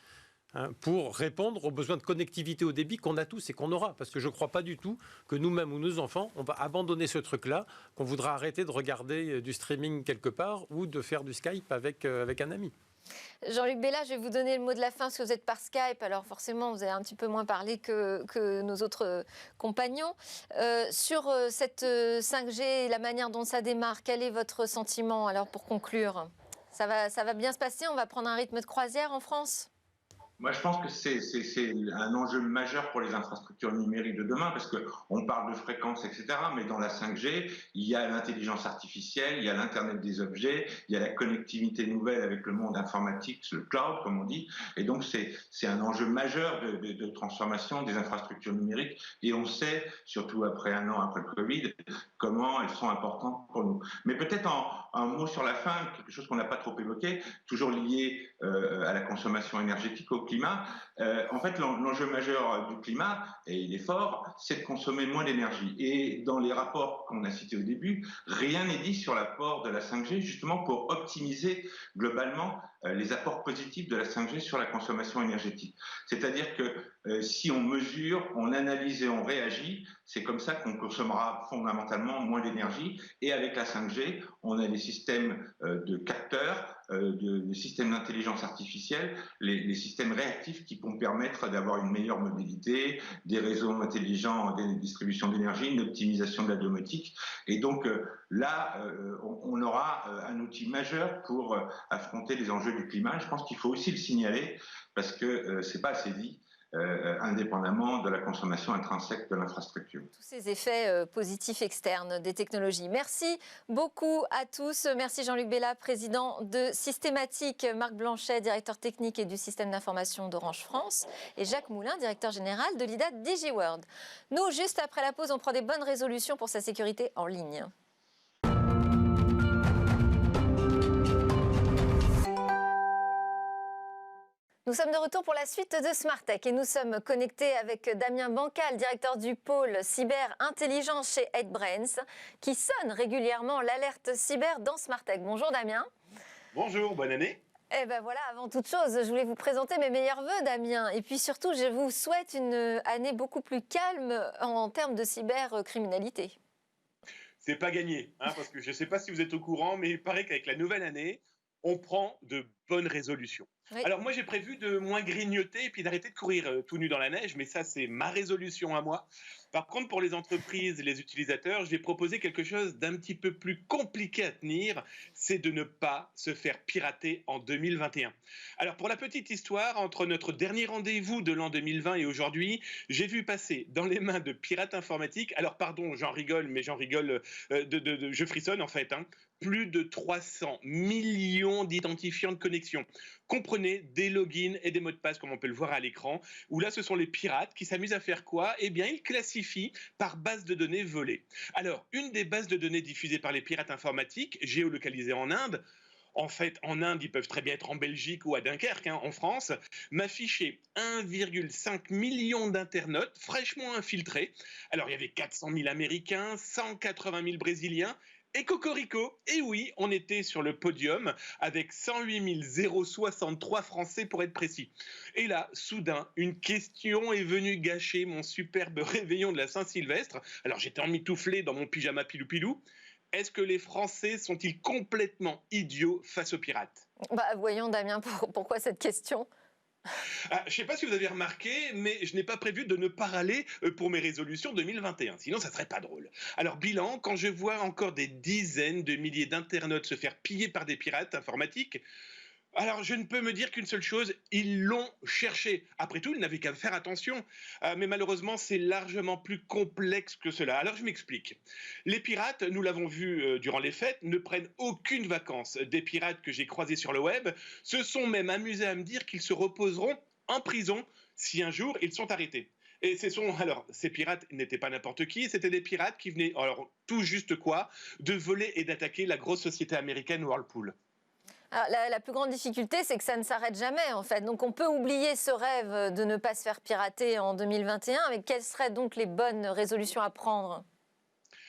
[SPEAKER 3] pour répondre aux besoins de connectivité au débit qu'on a tous et qu'on aura. Parce que je ne crois pas du tout que nous-mêmes ou nos enfants, on va abandonner ce truc-là, qu'on voudra arrêter de regarder du streaming quelque part ou de faire du Skype avec un ami.
[SPEAKER 1] Jean-Luc Bella, je vais vous donner le mot de la fin parce que vous êtes par Skype, alors forcément vous avez un petit peu moins parlé que nos autres compagnons. Sur cette 5G, la manière dont ça démarre, quel est votre sentiment alors pour conclure ? Ça va bien se passer, on va prendre un rythme de croisière en France ?
[SPEAKER 5] Moi, je pense que c'est un enjeu majeur pour les infrastructures numériques de demain, parce qu'on parle de fréquences, etc., mais dans la 5G, il y a l'intelligence artificielle, il y a l'Internet des objets, il y a la connectivité nouvelle avec le monde informatique, le cloud, comme on dit, et donc c'est un enjeu majeur de transformation des infrastructures numériques, et on sait, surtout après 1 an après le Covid, comment elles sont importantes pour nous. Mais peut-être un mot sur la fin, quelque chose qu'on n'a pas trop évoqué, toujours lié à la consommation énergétique, au climat. En fait, l'enjeu majeur du climat, et il est fort, c'est de consommer moins d'énergie. Et dans les rapports qu'on a cités au début, rien n'est dit sur l'apport de la 5G, justement pour optimiser globalement les apports positifs de la 5G sur la consommation énergétique. C'est-à-dire que si on mesure, on analyse et on réagit, c'est comme ça qu'on consommera fondamentalement moins d'énergie. Et avec la 5G, on a des systèmes de capteurs, des systèmes d'intelligence artificielle, les systèmes réactifs qui vont permettre d'avoir une meilleure mobilité, des réseaux intelligents, des distributions d'énergie, une optimisation de la domotique. Et donc là, on aura un outil majeur pour affronter les enjeux du climat. Je pense qu'il faut aussi le signaler parce que c'est pas assez dit. indépendamment de la consommation intrinsèque de l'infrastructure.
[SPEAKER 1] Tous ces effets positifs externes des technologies. Merci beaucoup à tous. Merci Jean-Luc Bella, président de Systématique, Marc Blanchet, directeur technique et du système d'information d'Orange France, et Jacques Moulin, directeur général de l'IDA DigiWorld. Nous, juste après la pause, on prend des bonnes résolutions pour sa sécurité en ligne. Nous sommes de retour pour la suite de Smartech et nous sommes connectés avec Damien Bancal, directeur du pôle cyber intelligence chez HeadBrains, qui sonne régulièrement l'alerte cyber dans Smartech. Bonjour Damien.
[SPEAKER 6] Bonjour, bonne année.
[SPEAKER 1] Eh ben voilà, avant toute chose, je voulais vous présenter mes meilleurs vœux, Damien. Et puis surtout, je vous souhaite une année beaucoup plus calme en termes de cybercriminalité.
[SPEAKER 6] C'est pas gagné, parce que je ne sais pas si vous êtes au courant, mais il paraît qu'avec la nouvelle année, on prend de bonnes résolutions.
[SPEAKER 1] Oui.
[SPEAKER 6] Alors moi, j'ai prévu de moins grignoter et puis d'arrêter de courir tout nu dans la neige, mais ça, c'est ma résolution à moi. Par contre, pour les entreprises et les utilisateurs, j'ai proposé quelque chose d'un petit peu plus compliqué à tenir, c'est de ne pas se faire pirater en 2021. Alors pour la petite histoire, entre notre dernier rendez-vous de l'an 2020 et aujourd'hui, j'ai vu passer dans les mains de pirates informatiques, alors pardon, j'en rigole, mais j'en rigole, je frissonne en fait, plus de 300 millions d'identifiants de connexion. Comprenez, des logins et des mots de passe, comme on peut le voir à l'écran, où là, ce sont les pirates qui s'amusent à faire quoi? Eh bien, ils classifient par base de données volée. Alors, une des bases de données diffusées par les pirates informatiques, géolocalisées en Inde, en fait, en Inde, ils peuvent très bien être en Belgique ou à Dunkerque, en France, m'affichait 1,5 million d'internautes fraîchement infiltrés. Alors, il y avait 400 000 Américains, 180 000 Brésiliens, et cocorico, et oui, on était sur le podium avec 108 063 Français pour être précis. Et là, soudain, une question est venue gâcher mon superbe réveillon de la Saint-Sylvestre. Alors j'étais emmitouflé dans mon pyjama pilou-pilou. Est-ce que les Français sont-ils complètement idiots face aux pirates?
[SPEAKER 1] Voyons Damien, pourquoi cette question?
[SPEAKER 6] Je ne sais pas si vous avez remarqué, mais je n'ai pas prévu de ne pas râler pour mes résolutions 2021, sinon ça serait pas drôle. Alors bilan, quand je vois encore des dizaines de milliers d'internautes se faire piller par des pirates informatiques, alors je ne peux me dire qu'une seule chose, ils l'ont cherché. Après tout, ils n'avaient qu'à faire attention. Mais malheureusement, c'est largement plus complexe que cela. Alors je m'explique. Les pirates, nous l'avons vu durant les fêtes, ne prennent aucune vacances. Des pirates que j'ai croisés sur le web se sont même amusés à me dire qu'ils se reposeront en prison si un jour ils sont arrêtés. Et ces pirates n'étaient pas n'importe qui, c'était des pirates qui venaient, alors tout juste quoi, de voler et d'attaquer la grosse société américaine Whirlpool.
[SPEAKER 1] Alors, la plus grande difficulté, c'est que ça ne s'arrête jamais, en fait. Donc, on peut oublier ce rêve de ne pas se faire pirater en 2021. Mais quelles seraient donc les bonnes résolutions à prendre ?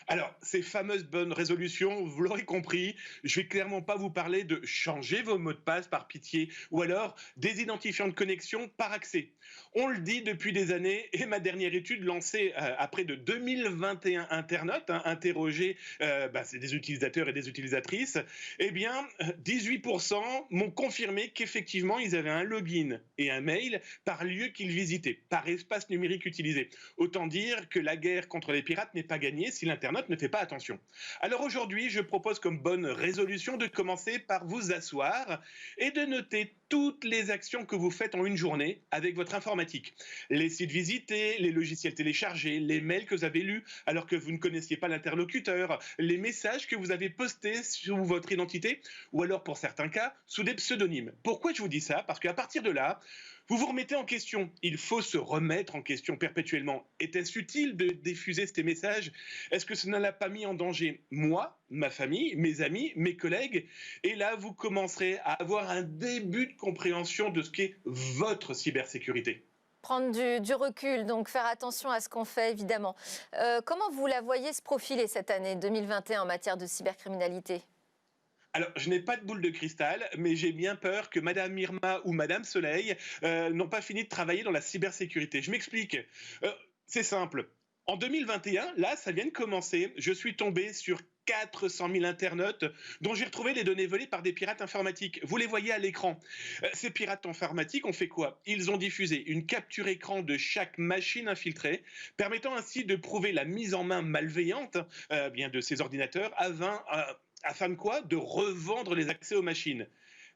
[SPEAKER 6] Alors, ces fameuses bonnes résolutions, vous l'aurez compris, je vais clairement pas vous parler de changer vos mots de passe par pitié ou alors des identifiants de connexion par accès. On le dit depuis des années et ma dernière étude lancée à près de 2021 internautes interrogés, c'est des utilisateurs et des utilisatrices, eh bien 18% m'ont confirmé qu'effectivement ils avaient un login et un mail par lieu qu'ils visitaient, par espace numérique utilisé. Autant dire que la guerre contre les pirates n'est pas gagnée si l'internaute ne fait pas attention. Alors aujourd'hui, je propose comme bonne résolution de commencer par vous asseoir et de noter toutes les actions que vous faites en une journée avec votre informatique. Les sites visités, les logiciels téléchargés, les mails que vous avez lus alors que vous ne connaissiez pas l'interlocuteur, les messages que vous avez postés sous votre identité ou alors pour certains cas sous des pseudonymes. Pourquoi je vous dis ça? Parce qu'à partir de là, vous vous remettez en question. Il faut se remettre en question perpétuellement. Était-ce utile de diffuser ces messages? Est-ce que ça ne l'a pas mis en danger moi, ma famille, mes amis, mes collègues? Et là, vous commencerez à avoir un début de compréhension de ce qu'est votre cybersécurité.
[SPEAKER 1] Prendre du recul, donc faire attention à ce qu'on fait, évidemment. Comment vous la voyez se profiler cette année 2021 en matière de cybercriminalité ?
[SPEAKER 6] Alors, je n'ai pas de boule de cristal, mais j'ai bien peur que Madame Irma ou Madame Soleil n'ont pas fini de travailler dans la cybersécurité. Je m'explique. C'est simple. En 2021, là, ça vient de commencer. Je suis tombé sur 400 000 internautes dont j'ai retrouvé les données volées par des pirates informatiques. Vous les voyez à l'écran. Ces pirates informatiques ont fait quoi? Ils ont diffusé une capture écran de chaque machine infiltrée, permettant ainsi de prouver la mise en main malveillante de ces ordinateurs afin de quoi? De revendre les accès aux machines.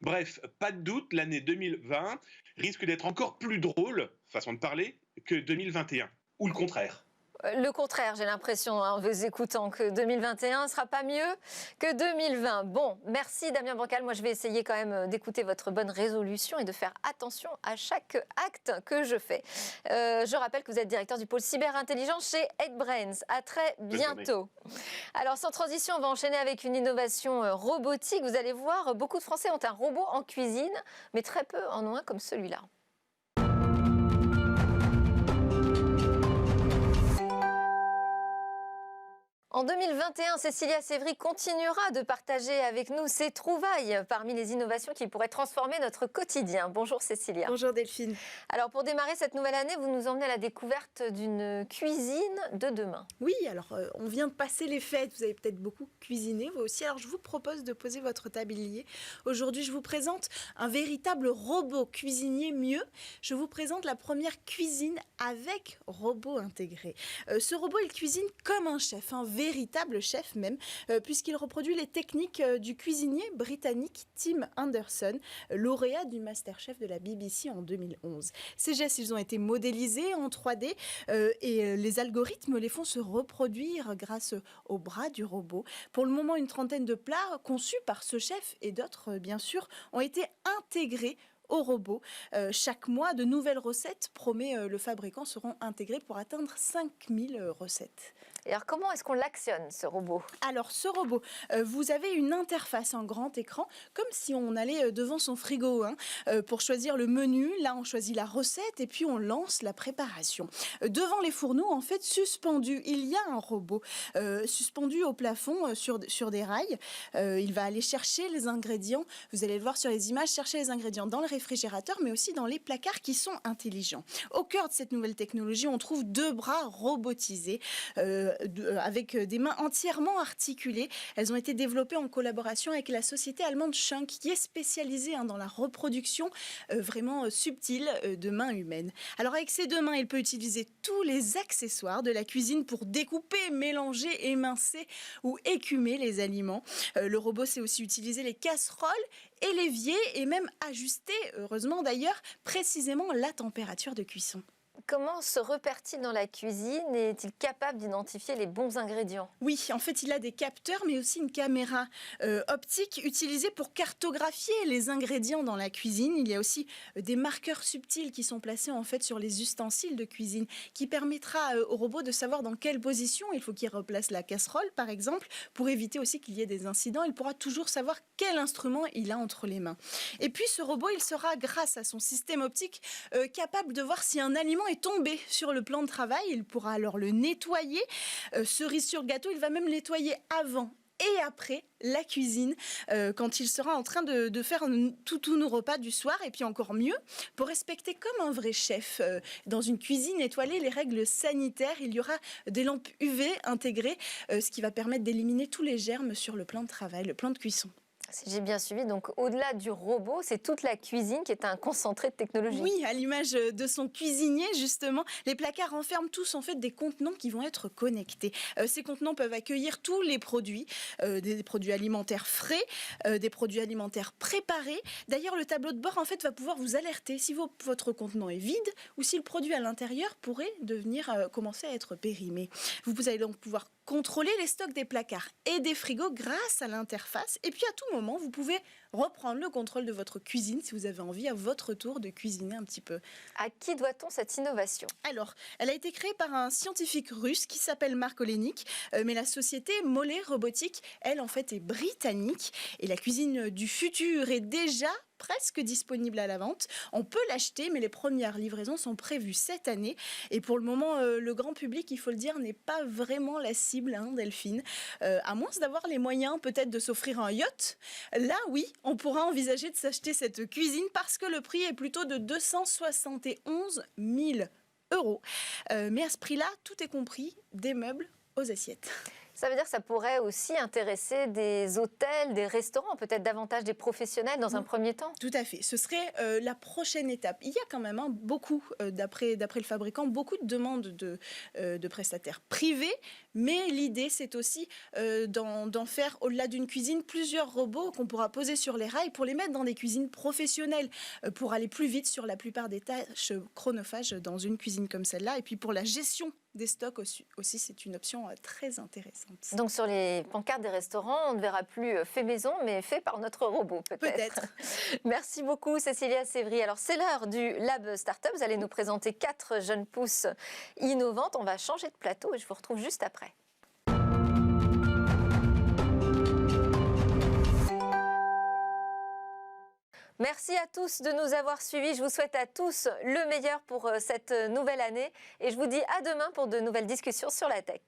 [SPEAKER 6] Bref, pas de doute, l'année 2020 risque d'être encore plus drôle, façon de parler, que 2021. Ou le contraire.
[SPEAKER 1] Le contraire, j'ai l'impression, en vous écoutant, que 2021 ne sera pas mieux que 2020. Bon, merci Damien Bancal. Moi, je vais essayer quand même d'écouter votre bonne résolution et de faire attention à chaque acte que je fais. Je rappelle que vous êtes directeur du pôle cyberintelligence chez 8Brains. À très bientôt. Alors, sans transition, on va enchaîner avec une innovation robotique. Vous allez voir, beaucoup de Français ont un robot en cuisine, mais très peu en ont un comme celui-là. En 2021, Cécilia Sévry continuera de partager avec nous ses trouvailles parmi les innovations qui pourraient transformer notre quotidien. Bonjour Cécilia.
[SPEAKER 7] Bonjour Delphine.
[SPEAKER 1] Alors pour démarrer cette nouvelle année, vous nous emmenez à la découverte d'une cuisine de demain.
[SPEAKER 7] Oui, alors on vient de passer les fêtes, vous avez peut-être beaucoup cuisiné, vous aussi. Alors je vous propose de poser votre tablier. Aujourd'hui, je vous présente un véritable robot cuisinier mieux. Je vous présente la première cuisine avec robot intégré. Ce robot, il cuisine comme un chef, un véritable chef même, puisqu'il reproduit les techniques du cuisinier britannique Tim Anderson, lauréat du MasterChef de la BBC en 2011. Ces gestes, ils ont été modélisés en 3D et les algorithmes les font se reproduire grâce au bras du robot. Pour le moment, une trentaine de plats conçus par ce chef et d'autres, bien sûr, ont été intégrés au robot. Chaque mois, de nouvelles recettes, promet le fabricant, seront intégrées pour atteindre 5000 recettes.
[SPEAKER 1] Et alors comment est-ce qu'on l'actionne, ce robot ?
[SPEAKER 7] Alors ce robot, vous avez une interface, un grand écran, comme si on allait devant son frigo pour choisir le menu. Là, on choisit la recette et puis on lance la préparation. Devant les fourneaux, en fait, suspendu, il y a un robot suspendu au plafond sur des rails. Il va aller chercher les ingrédients. Vous allez le voir sur les images, chercher les ingrédients dans le réfrigérateur, mais aussi dans les placards qui sont intelligents. Au cœur de cette nouvelle technologie, on trouve 2 bras robotisés avec des mains entièrement articulées. Elles ont été développées en collaboration avec la société allemande Schunk, qui est spécialisée dans la reproduction vraiment subtile de mains humaines. Alors avec ces 2 mains, il peut utiliser tous les accessoires de la cuisine pour découper, mélanger, émincer ou écumer les aliments. Le robot sait aussi utiliser les casseroles et l'évier et même ajuster, heureusement d'ailleurs, précisément la température de cuisson.
[SPEAKER 1] Comment se repère-t-il dans la cuisine et est-il capable d'identifier les bons ingrédients ?
[SPEAKER 7] Oui, en fait, il a des capteurs, mais aussi une caméra optique utilisée pour cartographier les ingrédients dans la cuisine. Il y a aussi des marqueurs subtils qui sont placés en fait sur les ustensiles de cuisine, qui permettra au robot de savoir dans quelle position il faut qu'il replace la casserole, par exemple, pour éviter aussi qu'il y ait des incidents. Il pourra toujours savoir quel instrument il a entre les mains. Et puis, ce robot, il sera, grâce à son système optique, capable de voir si un aliment est tombé sur le plan de travail. Il pourra alors le nettoyer. Cerise sur le gâteau, il va même nettoyer avant et après la cuisine, quand il sera en train de faire tous nos repas du soir. Et puis encore mieux, pour respecter comme un vrai chef dans une cuisine étoilée les règles sanitaires, il y aura des lampes UV intégrées, ce qui va permettre d'éliminer tous les germes sur le plan de travail, le plan de cuisson.
[SPEAKER 1] Si j'ai bien suivi, donc au-delà du robot, c'est toute la cuisine qui est un concentré de technologie.
[SPEAKER 7] Oui, à l'image de son cuisinier, justement, les placards renferment tous en fait des contenants qui vont être connectés. Ces contenants peuvent accueillir tous les produits, des produits alimentaires frais, des produits alimentaires préparés. D'ailleurs, le tableau de bord en fait va pouvoir vous alerter si votre contenant est vide ou si le produit à l'intérieur pourrait commencer à être périmé. Vous allez donc pouvoir contrôler les stocks des placards et des frigos grâce à l'interface. Et puis à tout moment, vous pouvez reprendre le contrôle de votre cuisine si vous avez envie à votre tour de cuisiner un petit peu.
[SPEAKER 1] À qui doit-on cette innovation ?
[SPEAKER 7] Alors, elle a été créée par un scientifique russe qui s'appelle Mark Olenik, mais la société Mollet Robotics, elle en fait est britannique et la cuisine du futur est déjà presque disponible à la vente. On peut l'acheter, mais les premières livraisons sont prévues cette année. Et pour le moment, le grand public, il faut le dire, n'est pas vraiment la cible, Delphine. À moins d'avoir les moyens peut-être de s'offrir un yacht. Là, oui, on pourra envisager de s'acheter cette cuisine parce que le prix est plutôt de 271 000 €. Mais à ce prix-là, tout est compris, des meubles aux assiettes.
[SPEAKER 1] Ça veut dire que ça pourrait aussi intéresser des hôtels, des restaurants, peut-être davantage des professionnels dans un premier temps.
[SPEAKER 7] Tout à fait. Ce serait la prochaine étape. Il y a quand même beaucoup, d'après le fabricant, beaucoup de demandes de prestataires privés, mais l'idée, c'est aussi d'en faire, au-delà d'une cuisine, plusieurs robots qu'on pourra poser sur les rails pour les mettre dans des cuisines professionnelles, pour aller plus vite sur la plupart des tâches chronophages dans une cuisine comme celle-là. Et puis pour la gestion des stocks aussi c'est une option très intéressante.
[SPEAKER 1] Donc sur les pancartes des restaurants, on ne verra plus fait maison, mais fait par notre robot peut-être. Merci beaucoup Cécilia Sévry. Alors c'est l'heure du Lab Startup. Vous allez nous présenter 4 jeunes pousses innovantes. On va changer de plateau et je vous retrouve juste après. Merci à tous de nous avoir suivis. Je vous souhaite à tous le meilleur pour cette nouvelle année et je vous dis à demain pour de nouvelles discussions sur la tech.